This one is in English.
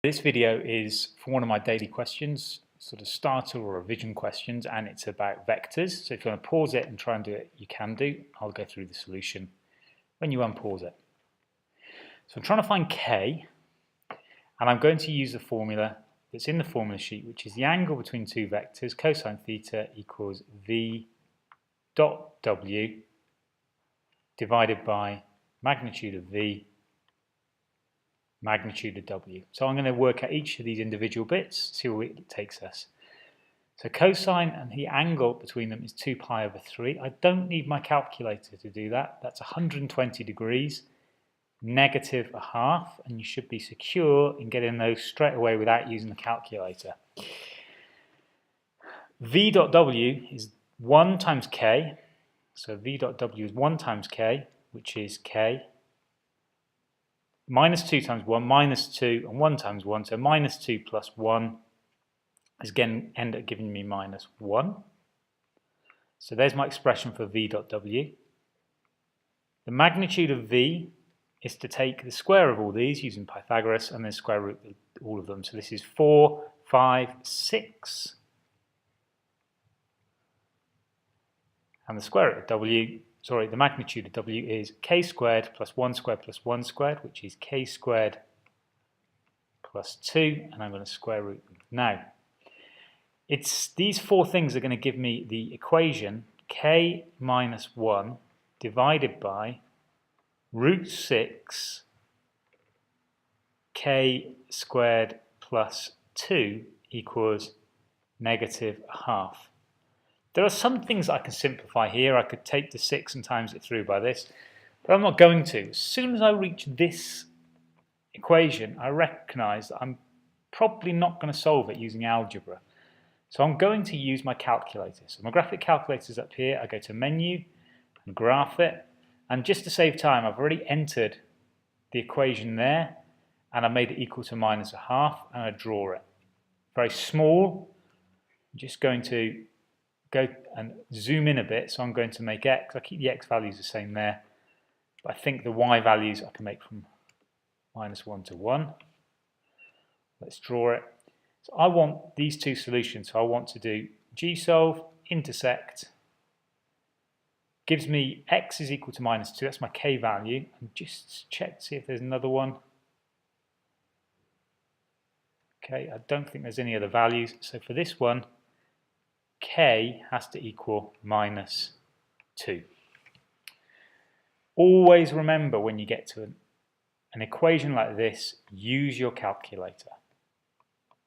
This video is for one of my daily questions, sort of starter or revision questions, and it's about vectors. So if you want to pause it and try and do it, you can do. I'll go through the solution when you unpause it. So I'm trying to find k, and I'm going to use the formula that's in the formula sheet, which is the angle between two vectors, cosine theta equals v dot w divided by magnitude of v magnitude of w. So I'm going to work out each of these individual bits, see where it takes us. So cosine and the angle between them is 2 pi over 3. I don't need my calculator to do that. That's 120 degrees, negative a half, and you should be secure in getting those straight away without using the calculator. V dot w is 1 times k, so V dot w is 1 times k, which is k, minus 2 times 1, minus 2, and 1 times 1, so minus 2 plus 1 is again end up giving me minus 1. So there's my expression for V dot w. The magnitude of V is to take the square of all these using Pythagoras and then square root all of them. So this is 4, 5, 6. And the square root of w, sorry, the magnitude of w is k squared plus 1 squared plus 1 squared, which is k squared plus 2, and I'm going to square root them. Now, it's these four things are going to give me the equation k minus 1 divided by root 6 k squared plus 2 equals negative a half. There are some things I can simplify here. I could take the 6 and times it through by this, but I'm not going to. As soon as I reach this equation, I recognize that I'm probably not going to solve it using algebra. So I'm going to use my calculator. So my graphic calculator is up here. I go to menu and graph it. And just to save time, I've already entered the equation there, and I made it equal to minus a half, and I draw it. Very small. I'm just going to go and zoom in a bit, so I'm going to make x. I keep the x values the same there, but I think the y values I can make from minus 1 to 1. Let's draw it. So I want these two solutions. So I want to do gsolve, intersect, gives me x is equal to minus 2. That's my k value. And just check to see if there's another one. Okay, I don't think there's any other values. So for this one, k has to equal minus 2. Always remember when you get to an equation like this, use your calculator.